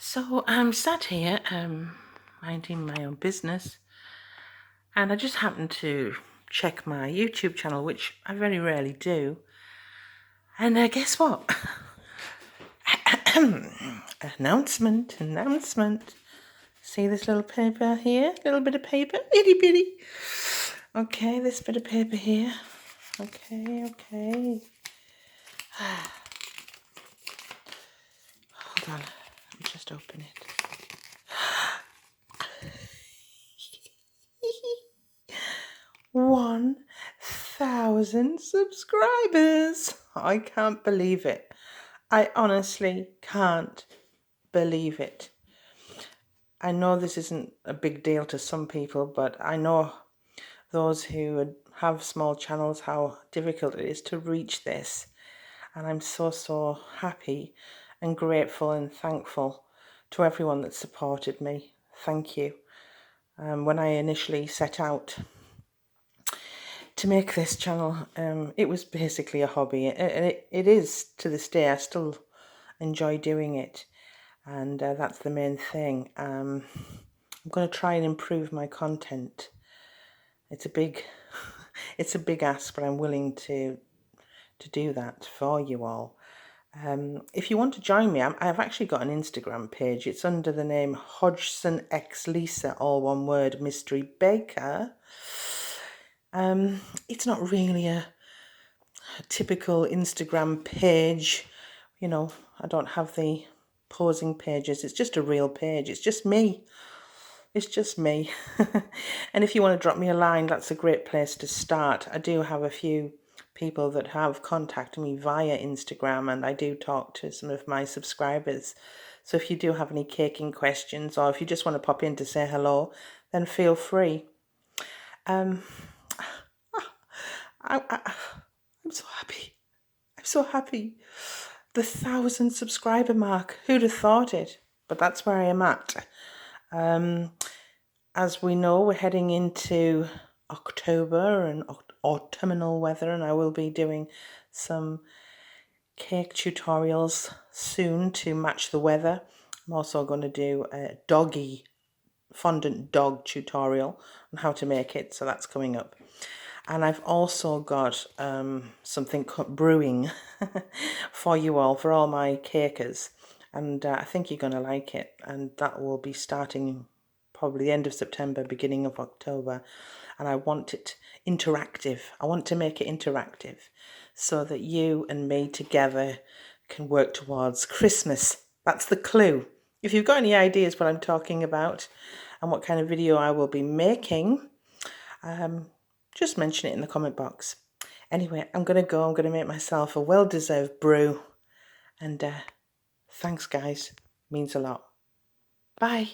So I'm sat here, minding my own business, and I just happened to check my YouTube channel, which I very rarely do. And guess what? Announcement. See this little paper here? Little bit of paper, itty bitty. Okay, this bit of paper here. Okay. Hold on, let me just open it. 1,000 subscribers. I can't believe it. I honestly can't believe it. I know this isn't a big deal to some people, but I know those who have small channels, how difficult it is to reach this. And I'm so happy and grateful and thankful to everyone that supported me. Thank you. When I initially set out to make this channel, it was basically a hobby, and it is to this day. I still enjoy doing it, and that's the main thing. I'm going to try and improve my content. It's a big ask, but I'm willing to do that for you all. If you want to join me, I've actually got an Instagram page. It's under the name Hodgson X Lisa, all one word, Mystery Baker. It's not really a typical Instagram page. You know, I don't have the posing pages. It's just a real page. It's just me. And if you want to drop me a line, that's a great place to start. I do have a few people that have contacted me via Instagram, and I do talk to some of my subscribers. So if you do have any caking questions, or if you just want to pop in to say hello, then feel free. I'm so happy. I'm so happy. The 1,000 subscriber mark. Who'd have thought it? But that's where I am at. As we know, we're heading into October and autumnal weather, and I will be doing some cake tutorials soon to match the weather. I'm also going to do a fondant dog tutorial on how to make it, so that's coming up. And I've also got something brewing for you all, for all my cakers, and I think you're going to like it, and that will be starting probably the end of September, beginning of October. And I want it interactive. I want to make it interactive so that you and me together can work towards Christmas. That's the clue. If you've got any ideas what I'm talking about and what kind of video I will be making, just mention it in the comment box. Anyway, I'm going to go. I'm going to make myself a well-deserved brew. And thanks, guys. Means a lot. Bye.